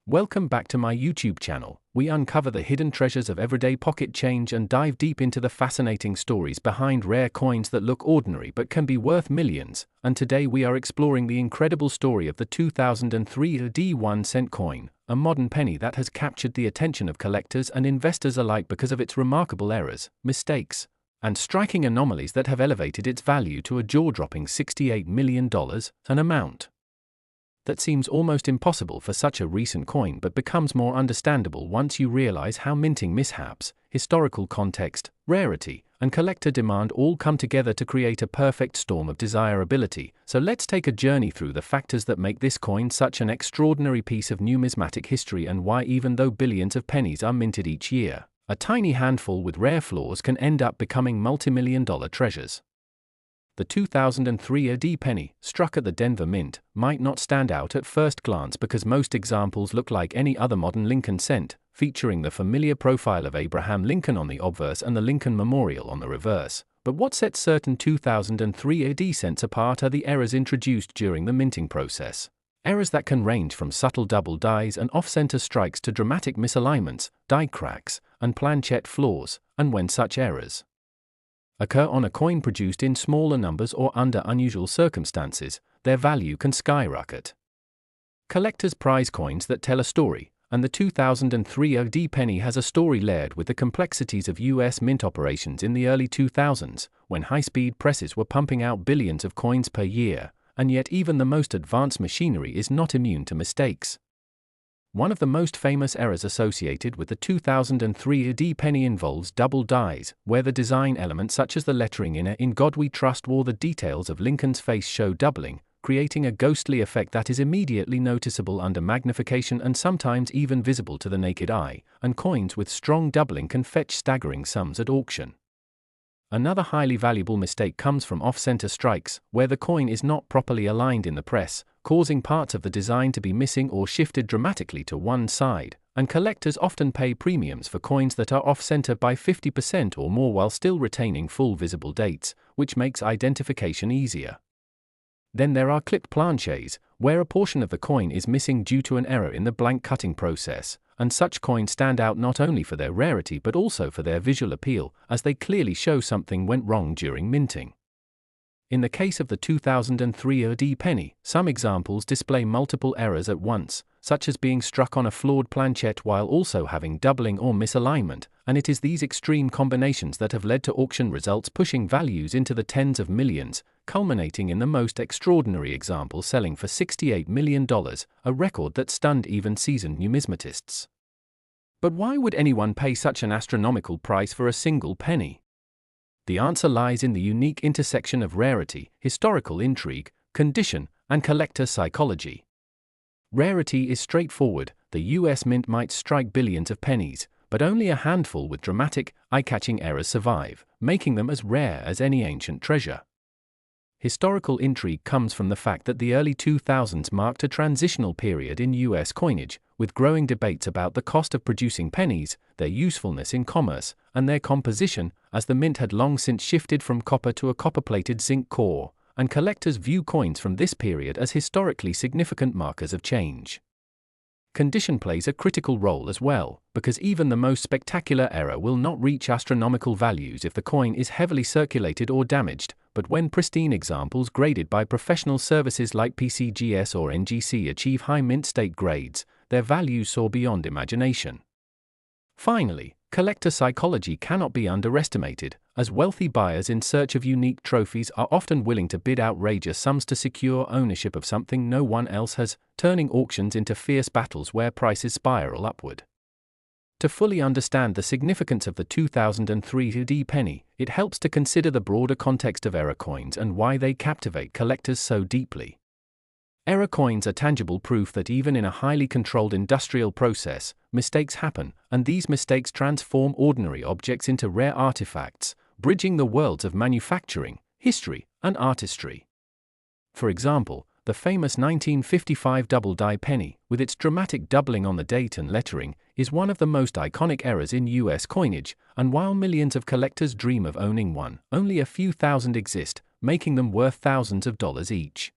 Welcome back to my YouTube channel. We uncover the hidden treasures of everyday pocket change and dive deep into the fascinating stories behind rare coins that look ordinary but can be worth millions. And today we are exploring the incredible story of the 2003 D 1-cent coin, a modern penny that has captured the attention of collectors and investors alike because of its remarkable errors, mistakes, and striking anomalies that have elevated its value to a jaw-dropping $68 million, an amount that seems almost impossible for such a recent coin but becomes more understandable once you realize how minting mishaps, historical context, rarity, and collector demand all come together to create a perfect storm of desirability. So let's take a journey through the factors that make this coin such an extraordinary piece of numismatic history and why, even though billions of pennies are minted each year, a tiny handful with rare flaws can end up becoming multi-million-dollar treasures. The 2003 AD penny, struck at the Denver Mint, might not stand out at first glance because most examples look like any other modern Lincoln cent, featuring the familiar profile of Abraham Lincoln on the obverse and the Lincoln Memorial on the reverse. But what sets certain 2003 AD cents apart are the errors introduced during the minting process. Errors that can range from subtle double dies and off-center strikes to dramatic misalignments, die cracks, and planchette flaws, and when such errors occur on a coin produced in smaller numbers or under unusual circumstances, their value can skyrocket. Collectors prize coins that tell a story, and the 2003 AD penny has a story layered with the complexities of U.S. mint operations in the early 2000s, when high-speed presses were pumping out billions of coins per year, and yet even the most advanced machinery is not immune to mistakes. One of the most famous errors associated with the 2003 AD penny involves double dies, where the design element such as the lettering "In God We Trust" or the details of Lincoln's face show doubling, creating a ghostly effect that is immediately noticeable under magnification and sometimes even visible to the naked eye, and coins with strong doubling can fetch staggering sums at auction. Another highly valuable mistake comes from off-center strikes, where the coin is not properly aligned in the press, causing parts of the design to be missing or shifted dramatically to one side, and collectors often pay premiums for coins that are off-center by 50% or more while still retaining full visible dates, which makes identification easier. Then there are clipped planchets, where a portion of the coin is missing due to an error in the blank cutting process, and such coins stand out not only for their rarity but also for their visual appeal, as they clearly show something went wrong during minting. In the case of the 2003 AD penny, some examples display multiple errors at once, such as being struck on a flawed planchette while also having doubling or misalignment, and it is these extreme combinations that have led to auction results pushing values into the tens of millions, culminating in the most extraordinary example selling for $68 million, a record that stunned even seasoned numismatists. But why would anyone pay such an astronomical price for a single penny? The answer lies in the unique intersection of rarity, historical intrigue, condition, and collector psychology. Rarity is straightforward. The US Mint might strike billions of pennies, but only a handful with dramatic, eye-catching errors survive, making them as rare as any ancient treasure. Historical intrigue comes from the fact that the early 2000s marked a transitional period in US coinage, with growing debates about the cost of producing pennies, their usefulness in commerce, and their composition, as the mint had long since shifted from copper to a copper-plated zinc core, and collectors view coins from this period as historically significant markers of change. Condition plays a critical role as well, because even the most spectacular error will not reach astronomical values if the coin is heavily circulated or damaged, but when pristine examples graded by professional services like PCGS or NGC achieve high mint state grades, their values soar beyond imagination. Finally, collector psychology cannot be underestimated, as wealthy buyers in search of unique trophies are often willing to bid outrageous sums to secure ownership of something no one else has, turning auctions into fierce battles where prices spiral upward. To fully understand the significance of the 2003 AD penny, it helps to consider the broader context of error coins and why they captivate collectors so deeply. Error coins are tangible proof that even in a highly controlled industrial process, mistakes happen, and these mistakes transform ordinary objects into rare artifacts, bridging the worlds of manufacturing, history, and artistry. For example, the famous 1955 double-die penny, with its dramatic doubling on the date and lettering, is one of the most iconic errors in US coinage, and while millions of collectors dream of owning one, only a few thousand exist, making them worth thousands of dollars each.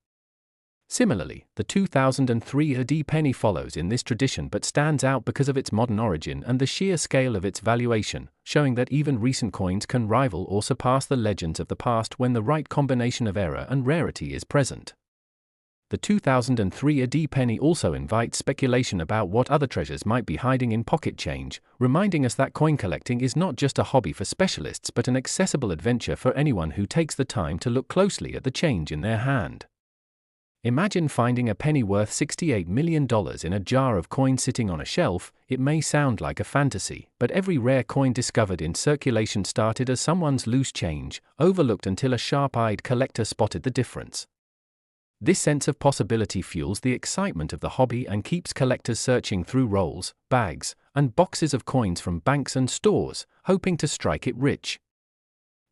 Similarly, the 2003 AD penny follows in this tradition but stands out because of its modern origin and the sheer scale of its valuation, showing that even recent coins can rival or surpass the legends of the past when the right combination of era and rarity is present. The 2003 AD penny also invites speculation about what other treasures might be hiding in pocket change, reminding us that coin collecting is not just a hobby for specialists but an accessible adventure for anyone who takes the time to look closely at the change in their hand. Imagine finding a penny worth $68 million in a jar of coin sitting on a shelf. It may sound like a fantasy, but every rare coin discovered in circulation started as someone's loose change, overlooked until a sharp-eyed collector spotted the difference. This sense of possibility fuels the excitement of the hobby and keeps collectors searching through rolls, bags, and boxes of coins from banks and stores, hoping to strike it rich.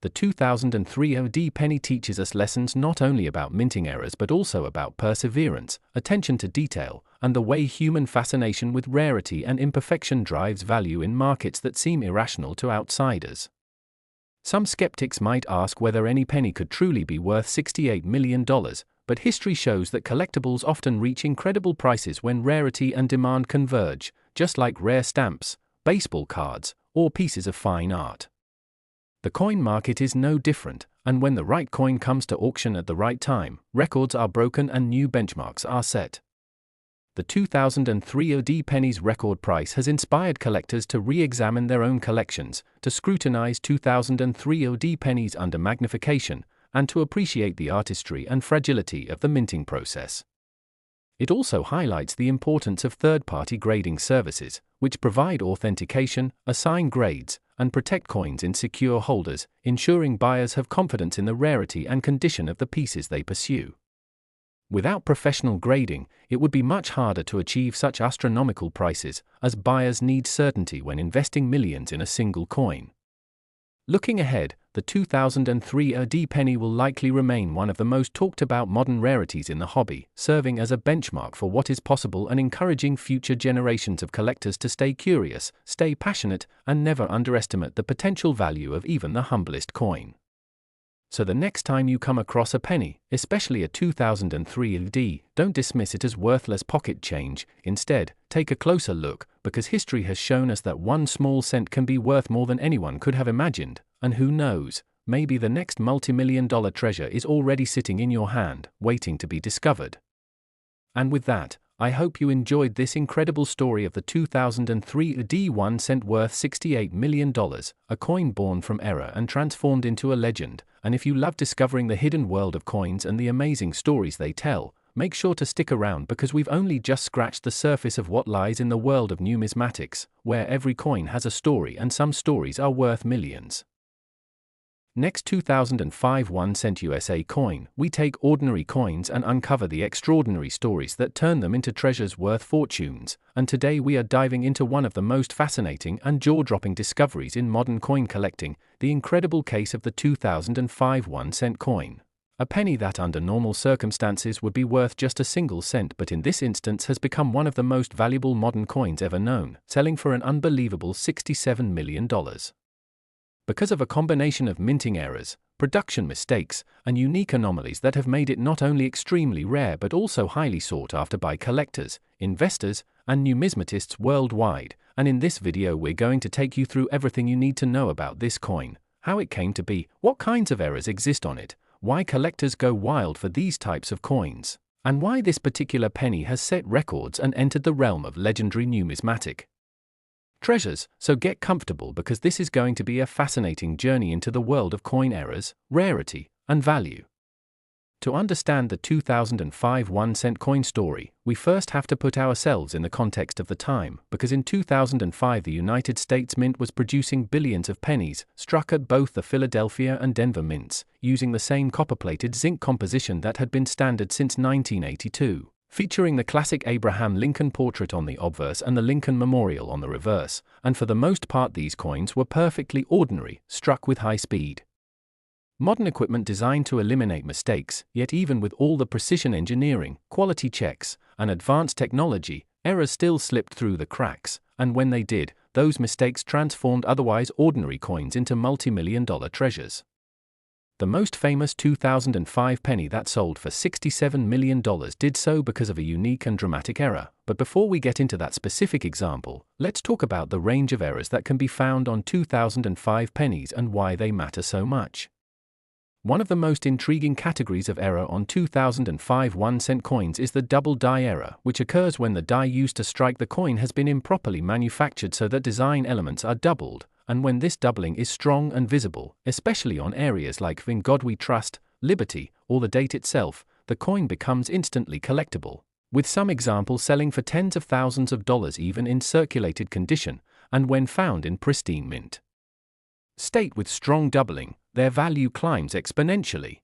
The 2003 AD penny teaches us lessons not only about minting errors but also about perseverance, attention to detail, and the way human fascination with rarity and imperfection drives value in markets that seem irrational to outsiders. Some skeptics might ask whether any penny could truly be worth $68 million, but history shows that collectibles often reach incredible prices when rarity and demand converge, just like rare stamps, baseball cards, or pieces of fine art. The coin market is no different, and when the right coin comes to auction at the right time, records are broken and new benchmarks are set. The 2003 AD penny's record price has inspired collectors to re-examine their own collections, to scrutinize 2003 AD pennies under magnification, and to appreciate the artistry and fragility of the minting process. It also highlights the importance of third-party grading services, which provide authentication, assign grades, and protect coins in secure holders, ensuring buyers have confidence in the rarity and condition of the pieces they pursue. Without professional grading, it would be much harder to achieve such astronomical prices, as buyers need certainty when investing millions in a single coin. Looking ahead, the 2003 AD penny will likely remain one of the most talked about modern rarities in the hobby, serving as a benchmark for what is possible and encouraging future generations of collectors to stay curious, stay passionate, and never underestimate the potential value of even the humblest coin. So the next time you come across a penny, especially a 2003 AD, don't dismiss it as worthless pocket change. Instead, take a closer look, because history has shown us that one small cent can be worth more than anyone could have imagined, and who knows, maybe the next multi-million-dollar treasure is already sitting in your hand, waiting to be discovered. And with that, I hope you enjoyed this incredible story of the 2003 AD 1 cent worth $68 million, a coin born from error and transformed into a legend. And if you love discovering the hidden world of coins and the amazing stories they tell, make sure to stick around because we've only just scratched the surface of what lies in the world of numismatics, where every coin has a story and some stories are worth millions. Next 2005 1 cent USA coin, we take ordinary coins and uncover the extraordinary stories that turn them into treasures worth fortunes, and today we are diving into one of the most fascinating and jaw-dropping discoveries in modern coin collecting, the incredible case of the 2005 1 cent coin. A penny that under normal circumstances would be worth just a single cent but in this instance has become one of the most valuable modern coins ever known, selling for an unbelievable $67 million. Because of a combination of minting errors, production mistakes, and unique anomalies that have made it not only extremely rare but also highly sought after by collectors, investors, and numismatists worldwide. And in this video we're going to take you through everything you need to know about this coin, how it came to be, what kinds of errors exist on it, why collectors go wild for these types of coins, and why this particular penny has set records and entered the realm of legendary numismatic treasures. So get comfortable because this is going to be a fascinating journey into the world of coin errors, rarity, and value. To understand the 2005 1 cent coin story, we first have to put ourselves in the context of the time, because in 2005 the United States Mint was producing billions of pennies, struck at both the Philadelphia and Denver mints, using the same copper-plated zinc composition that had been standard since 1982. Featuring the classic Abraham Lincoln portrait on the obverse and the Lincoln Memorial on the reverse, and for the most part these coins were perfectly ordinary, struck with high speed. Modern equipment designed to eliminate mistakes, yet even with all the precision engineering, quality checks, and advanced technology, errors still slipped through the cracks, and when they did, those mistakes transformed otherwise ordinary coins into multi-million-dollar treasures. The most famous 2005 penny that sold for $67 million did so because of a unique and dramatic error. But before we get into that specific example, let's talk about the range of errors that can be found on 2005 pennies and why they matter so much. One of the most intriguing categories of error on 2005 1-cent coins is the double die error, which occurs when the die used to strike the coin has been improperly manufactured so that design elements are doubled, and when this doubling is strong and visible, especially on areas like "In God We Trust," "Liberty," or the date itself, the coin becomes instantly collectible, with some examples selling for tens of thousands of dollars even in circulated condition, and when found in pristine mint state with strong doubling, their value climbs exponentially.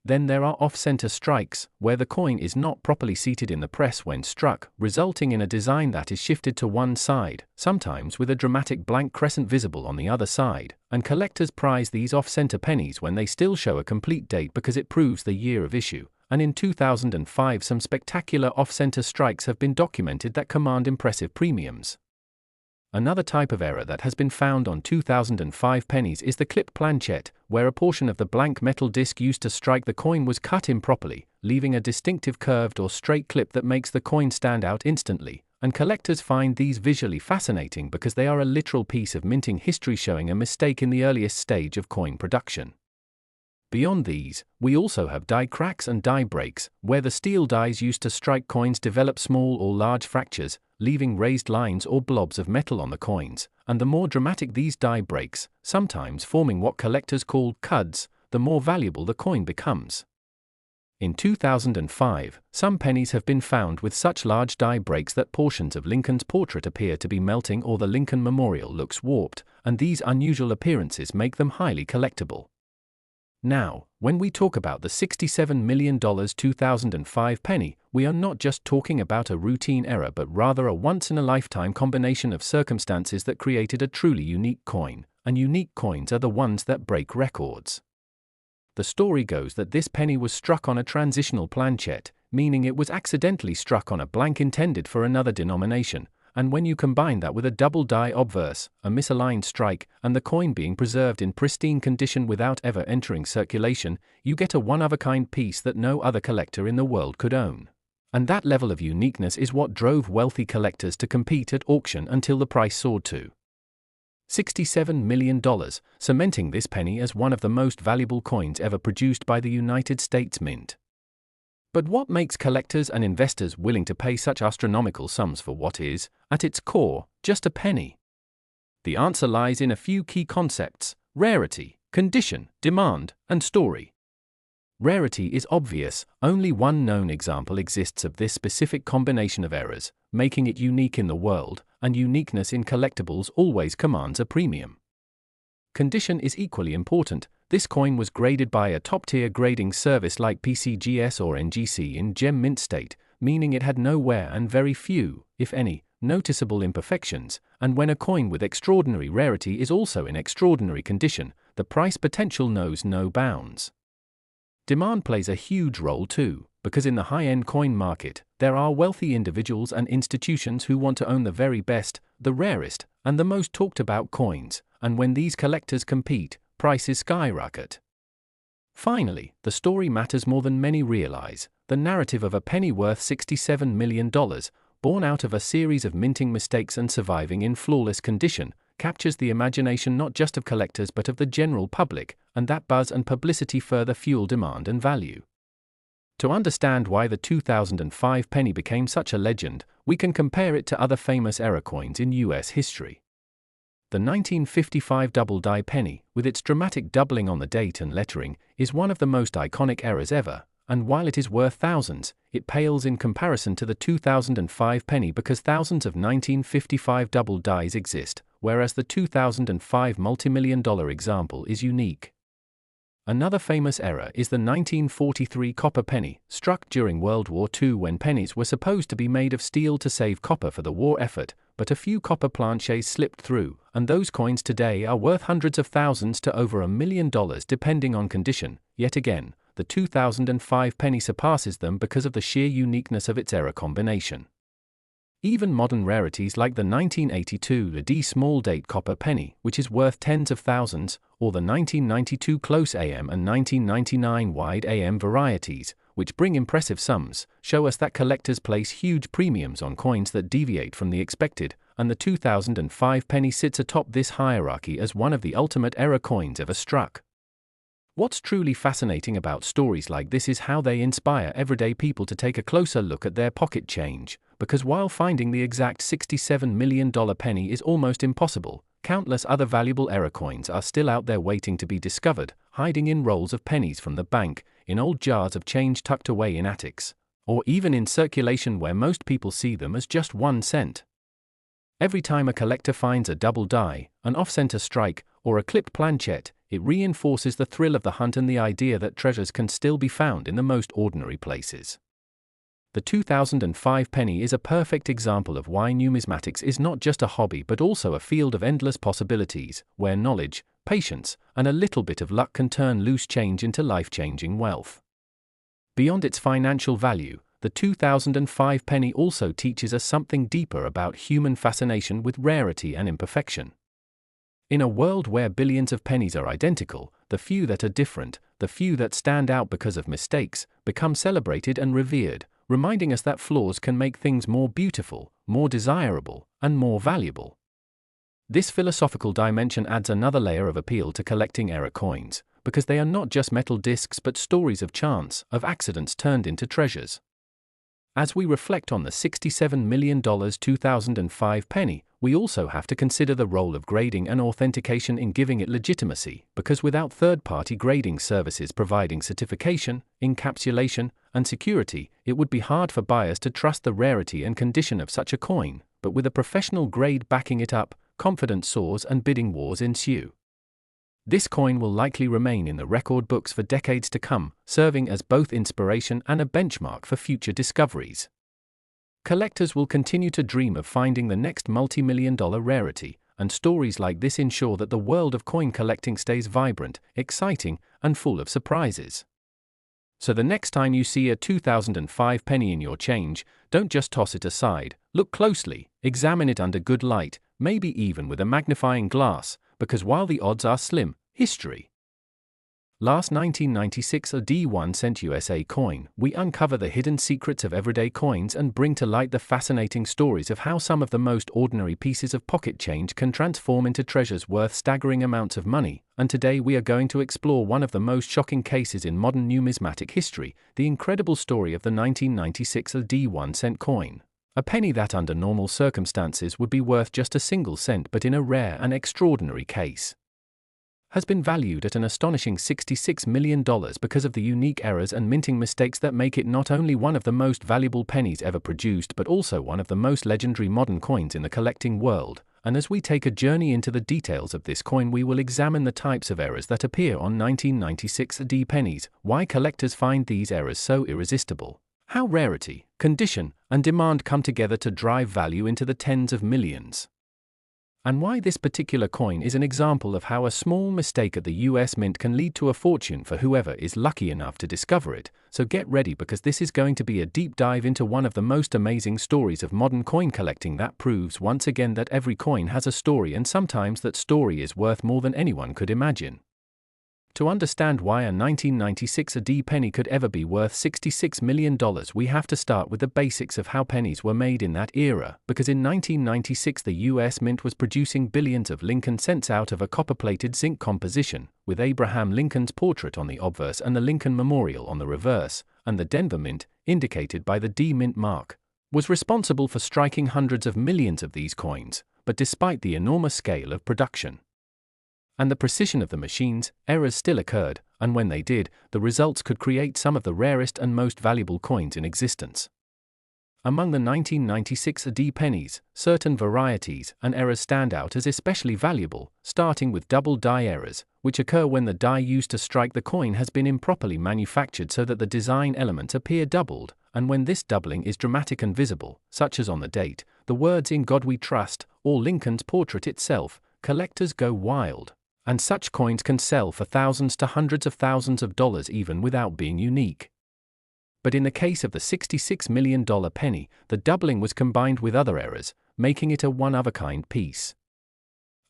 Then there are off-center strikes, where the coin is not properly seated in the press when struck, resulting in a design that is shifted to one side, sometimes with a dramatic blank crescent visible on the other side, and collectors prize these off-center pennies when they still show a complete date because it proves the year of issue, and in 2005 some spectacular off-center strikes have been documented that command impressive premiums. Another type of error that has been found on 2005 pennies is the clip planchette, where a portion of the blank metal disc used to strike the coin was cut improperly, leaving a distinctive curved or straight clip that makes the coin stand out instantly, and collectors find these visually fascinating because they are a literal piece of minting history showing a mistake in the earliest stage of coin production. Beyond these, we also have die cracks and die breaks, where the steel dies used to strike coins develop small or large fractures, leaving raised lines or blobs of metal on the coins, and the more dramatic these die breaks, sometimes forming what collectors call cuds, the more valuable the coin becomes. In 2005, some pennies have been found with such large die breaks that portions of Lincoln's portrait appear to be melting or the Lincoln Memorial looks warped, and these unusual appearances make them highly collectible. Now, when we talk about the $67 million 2005 penny, we are not just talking about a routine error but rather a once-in-a-lifetime combination of circumstances that created a truly unique coin, and unique coins are the ones that break records. The story goes that this penny was struck on a transitional planchette, meaning it was accidentally struck on a blank intended for another denomination, and when you combine that with a double die obverse, a misaligned strike, and the coin being preserved in pristine condition without ever entering circulation, you get a one-of-a-kind piece that no other collector in the world could own. And that level of uniqueness is what drove wealthy collectors to compete at auction until the price soared to $67 million, cementing this penny as one of the most valuable coins ever produced by the United States Mint. But what makes collectors and investors willing to pay such astronomical sums for what is, at its core, just a penny? The answer lies in a few key concepts: rarity, condition, demand, and story. Rarity is obvious. Only one known example exists of this specific combination of errors, making it unique in the world, and uniqueness in collectibles always commands a premium. Condition is equally important. This coin was graded by a top-tier grading service like PCGS or NGC in gem mint state, meaning it had no wear and very few, if any, noticeable imperfections, and when a coin with extraordinary rarity is also in extraordinary condition, the price potential knows no bounds. Demand plays a huge role too, because in the high-end coin market, there are wealthy individuals and institutions who want to own the very best, the rarest, and the most talked-about coins, and when these collectors compete, prices skyrocket. Finally, the story matters more than many realize. The narrative of a penny worth $67 million, born out of a series of minting mistakes and surviving in flawless condition, captures the imagination not just of collectors but of the general public, and that buzz and publicity further fuel demand and value. To understand why the 2005 penny became such a legend, we can compare it to other famous error coins in US history. The 1955 double die penny, with its dramatic doubling on the date and lettering, is one of the most iconic errors ever, and while it is worth thousands, it pales in comparison to the 2005 penny because thousands of 1955 double dies exist, whereas the 2005 multimillion-dollar example is unique. Another famous error is the 1943 copper penny, struck during World War II when pennies were supposed to be made of steel to save copper for the war effort, but a few copper planchets slipped through, and those coins today are worth hundreds of thousands to over $1 million depending on condition. Yet again, the 2005 penny surpasses them because of the sheer uniqueness of its error combination. Even modern rarities like the 1982 D small date copper penny, which is worth tens of thousands, or the 1992 close AM and 1999 wide AM varieties, which bring impressive sums, show us that collectors place huge premiums on coins that deviate from the expected, and the 2005 penny sits atop this hierarchy as one of the ultimate error coins ever struck. What's truly fascinating about stories like this is how they inspire everyday people to take a closer look at their pocket change, because while finding the exact $67 million penny is almost impossible, countless other valuable error coins are still out there waiting to be discovered, hiding in rolls of pennies from the bank, in old jars of change tucked away in attics, or even in circulation where most people see them as just 1 cent. Every time a collector finds a double die, an off-center strike, or a clipped planchette, it reinforces the thrill of the hunt and the idea that treasures can still be found in the most ordinary places. The 2005 penny is a perfect example of why numismatics is not just a hobby but also a field of endless possibilities, where knowledge, patience, and a little bit of luck can turn loose change into life-changing wealth. Beyond its financial value, the 2005 penny also teaches us something deeper about human fascination with rarity and imperfection. In a world where billions of pennies are identical, the few that are different, the few that stand out because of mistakes, become celebrated and revered, reminding us that flaws can make things more beautiful, more desirable, and more valuable. This philosophical dimension adds another layer of appeal to collecting error coins, because they are not just metal discs but stories of chance, of accidents turned into treasures. As we reflect on the $67 million 2005 penny, we also have to consider the role of grading and authentication in giving it legitimacy, because without third-party grading services providing certification, encapsulation, and security, it would be hard for buyers to trust the rarity and condition of such a coin, but with a professional grade backing it up, confidence soars and bidding wars ensue. This coin will likely remain in the record books for decades to come, serving as both inspiration and a benchmark for future discoveries. Collectors will continue to dream of finding the next multi-million-dollar rarity, and stories like this ensure that the world of coin collecting stays vibrant, exciting, and full of surprises. So the next time you see a 2005 penny in your change, don't just toss it aside, look closely, examine it under good light, maybe even with a magnifying glass, because while the odds are slim, history. Last 1996 a D1 cent USA coin, we uncover the hidden secrets of everyday coins and bring to light the fascinating stories of how some of the most ordinary pieces of pocket change can transform into treasures worth staggering amounts of money, and today we are going to explore one of the most shocking cases in modern numismatic history, the incredible story of the 1996 D1 cent coin. A penny that under normal circumstances would be worth just a single cent but in a rare and extraordinary case has been valued at an astonishing $66 million because of the unique errors and minting mistakes that make it not only one of the most valuable pennies ever produced but also one of the most legendary modern coins in the collecting world. And as we take a journey into the details of this coin, we will examine the types of errors that appear on 1996 D pennies, why collectors find these errors so irresistible, how rarity, condition, and demand come together to drive value into the tens of millions, and why this particular coin is an example of how a small mistake at the US Mint can lead to a fortune for whoever is lucky enough to discover it. So get ready, because this is going to be a deep dive into one of the most amazing stories of modern coin collecting that proves once again that every coin has a story, and sometimes that story is worth more than anyone could imagine. To understand why a 1996 D penny could ever be worth $66 million, we have to start with the basics of how pennies were made in that era, because in 1996 the US Mint was producing billions of Lincoln cents out of a copper-plated zinc composition, with Abraham Lincoln's portrait on the obverse and the Lincoln Memorial on the reverse, and the Denver Mint, indicated by the D Mint mark, was responsible for striking hundreds of millions of these coins. But despite the enormous scale of production and the precision of the machines, errors still occurred, and when they did, the results could create some of the rarest and most valuable coins in existence. Among the 1996 D pennies, certain varieties and errors stand out as especially valuable, starting with double die errors, which occur when the die used to strike the coin has been improperly manufactured so that the design elements appear doubled, and when this doubling is dramatic and visible, such as on the date, the words "In God We Trust," or Lincoln's portrait itself, collectors go wild. And such coins can sell for thousands to hundreds of thousands of dollars even without being unique. But in the case of the $66 million penny, the doubling was combined with other errors, making it a one-of-a-kind piece.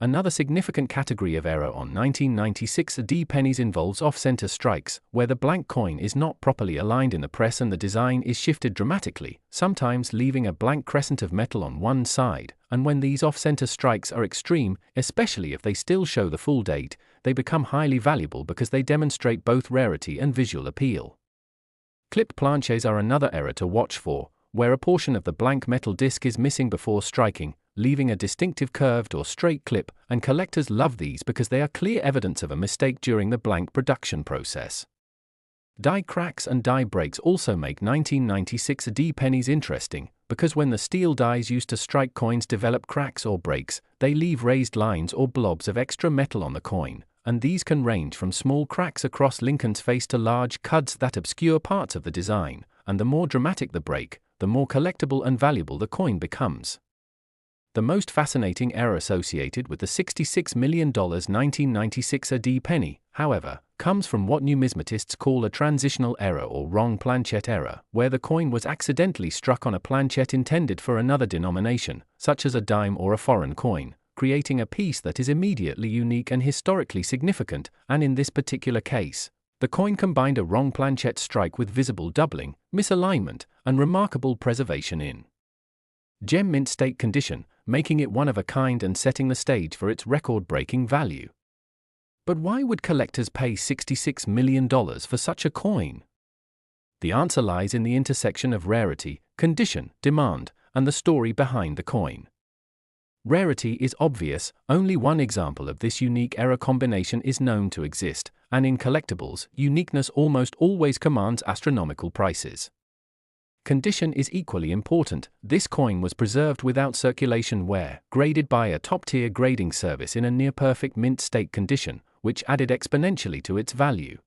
Another significant category of error on 1996 D pennies involves off-center strikes, where the blank coin is not properly aligned in the press and the design is shifted dramatically, sometimes leaving a blank crescent of metal on one side, and when these off-center strikes are extreme, especially if they still show the full date, they become highly valuable because they demonstrate both rarity and visual appeal. Clip planches are another error to watch for, where a portion of the blank metal disc is missing before striking, leaving a distinctive curved or straight clip, and collectors love these because they are clear evidence of a mistake during the blank production process. Die cracks and die breaks also make 1996 D pennies interesting, because when the steel dies used to strike coins develop cracks or breaks, they leave raised lines or blobs of extra metal on the coin, and these can range from small cracks across Lincoln's face to large cuts that obscure parts of the design, and the more dramatic the break, the more collectible and valuable the coin becomes. The most fascinating error associated with the $66 million 1996 D penny, however, comes from what numismatists call a transitional error or wrong planchette error, where the coin was accidentally struck on a planchette intended for another denomination, such as a dime or a foreign coin, creating a piece that is immediately unique and historically significant, and in this particular case, the coin combined a wrong planchette strike with visible doubling, misalignment, and remarkable preservation in gem mint state condition, making it one of a kind and setting the stage for its record-breaking value. But why would collectors pay $66 million for such a coin? The answer lies in the intersection of rarity, condition, demand, and the story behind the coin. Rarity is obvious. Only one example of this unique error combination is known to exist, and in collectibles, uniqueness almost always commands astronomical prices. Condition is equally important. This coin was preserved without circulation wear, graded by a top-tier grading service in a near-perfect mint state condition, which added exponentially to its value.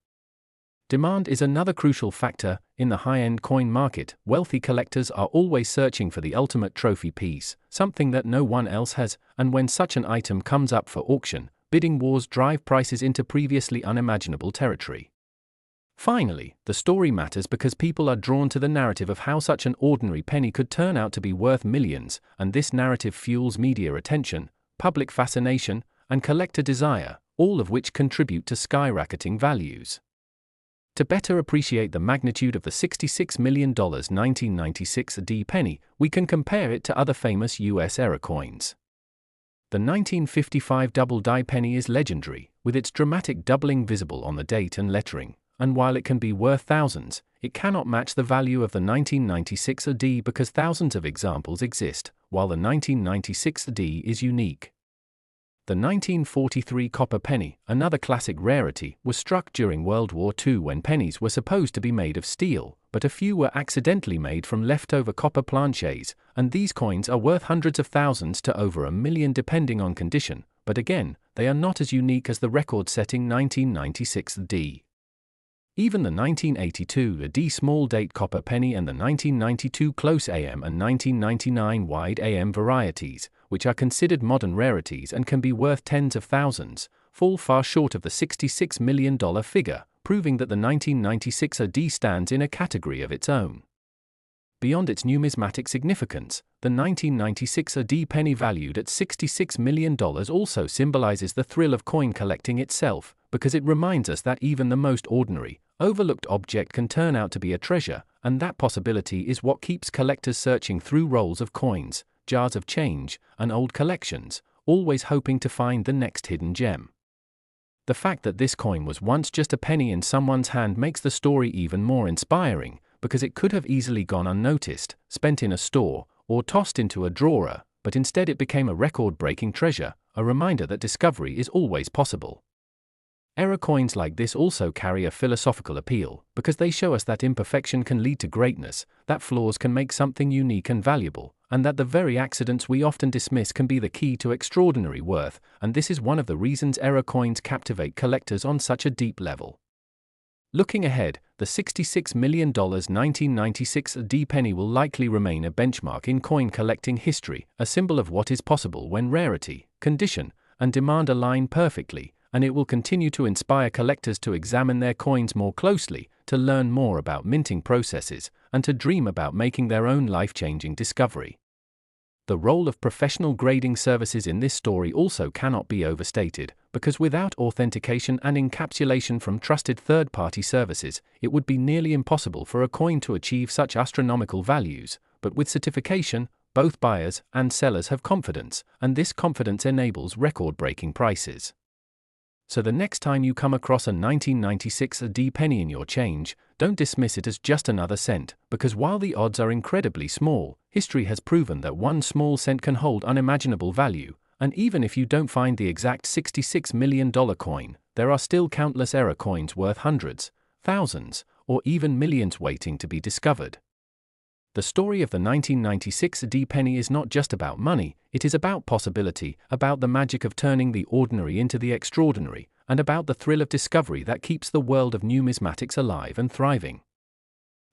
Demand is another crucial factor. In the high-end coin market, wealthy collectors are always searching for the ultimate trophy piece, something that no one else has, and when such an item comes up for auction, bidding wars drive prices into previously unimaginable territory. Finally, the story matters because people are drawn to the narrative of how such an ordinary penny could turn out to be worth millions, and this narrative fuels media attention, public fascination, and collector desire, all of which contribute to skyrocketing values. To better appreciate the magnitude of the $66 million 1996 D penny, we can compare it to other famous US era coins. The 1955 double die penny is legendary, with its dramatic doubling visible on the date and lettering, and while it can be worth thousands, it cannot match the value of the 1996 D because thousands of examples exist, while the 1996 D is unique. The 1943 copper penny, another classic rarity, was struck during World War II when pennies were supposed to be made of steel, but a few were accidentally made from leftover copper planches, and these coins are worth hundreds of thousands to over $1 million depending on condition, but again, they are not as unique as the record-setting 1996 D. Even the 1982 D small date copper penny and the 1992 close AM and 1999 wide AM varieties, which are considered modern rarities and can be worth tens of thousands, fall far short of the $66 million figure, proving that the 1996 D stands in a category of its own. Beyond its numismatic significance, the 1996 D penny valued at $66 million also symbolizes the thrill of coin collecting itself, because it reminds us that even the most ordinary, overlooked object can turn out to be a treasure, and that possibility is what keeps collectors searching through rolls of coins, jars of change, and old collections, always hoping to find the next hidden gem. The fact that this coin was once just a penny in someone's hand makes the story even more inspiring, because it could have easily gone unnoticed, spent in a store, or tossed into a drawer, but instead it became a record-breaking treasure, a reminder that discovery is always possible. Error coins like this also carry a philosophical appeal, because they show us that imperfection can lead to greatness, that flaws can make something unique and valuable, and that the very accidents we often dismiss can be the key to extraordinary worth, and this is one of the reasons error coins captivate collectors on such a deep level. Looking ahead, the $66 million 1996 D penny will likely remain a benchmark in coin collecting history, a symbol of what is possible when rarity, condition, and demand align perfectly, and it will continue to inspire collectors to examine their coins more closely, to learn more about minting processes, and to dream about making their own life-changing discovery. The role of professional grading services in this story also cannot be overstated, because without authentication and encapsulation from trusted third-party services, it would be nearly impossible for a coin to achieve such astronomical values. But with certification, both buyers and sellers have confidence, and this confidence enables record-breaking prices. So the next time you come across a 1996 D penny in your change, don't dismiss it as just another cent, because while the odds are incredibly small, history has proven that one small cent can hold unimaginable value, and even if you don't find the exact $66 million coin, there are still countless error coins worth hundreds, thousands, or even millions waiting to be discovered. The story of the 1996 D penny is not just about money, it is about possibility, about the magic of turning the ordinary into the extraordinary, and about the thrill of discovery that keeps the world of numismatics alive and thriving.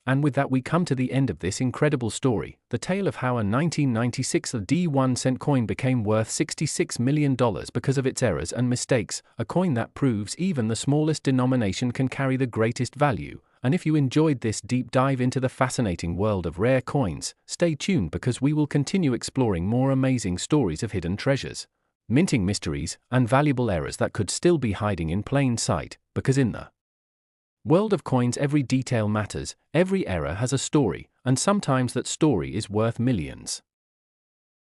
And with that we come to the end of this incredible story, the tale of how a 1996 D 1 cent coin became worth $66 million because of its errors and mistakes, a coin that proves even the smallest denomination can carry the greatest value. And if you enjoyed this deep dive into the fascinating world of rare coins, stay tuned because we will continue exploring more amazing stories of hidden treasures, minting mysteries, and valuable errors that could still be hiding in plain sight, because in the world of coins every detail matters, every error has a story, and sometimes that story is worth millions.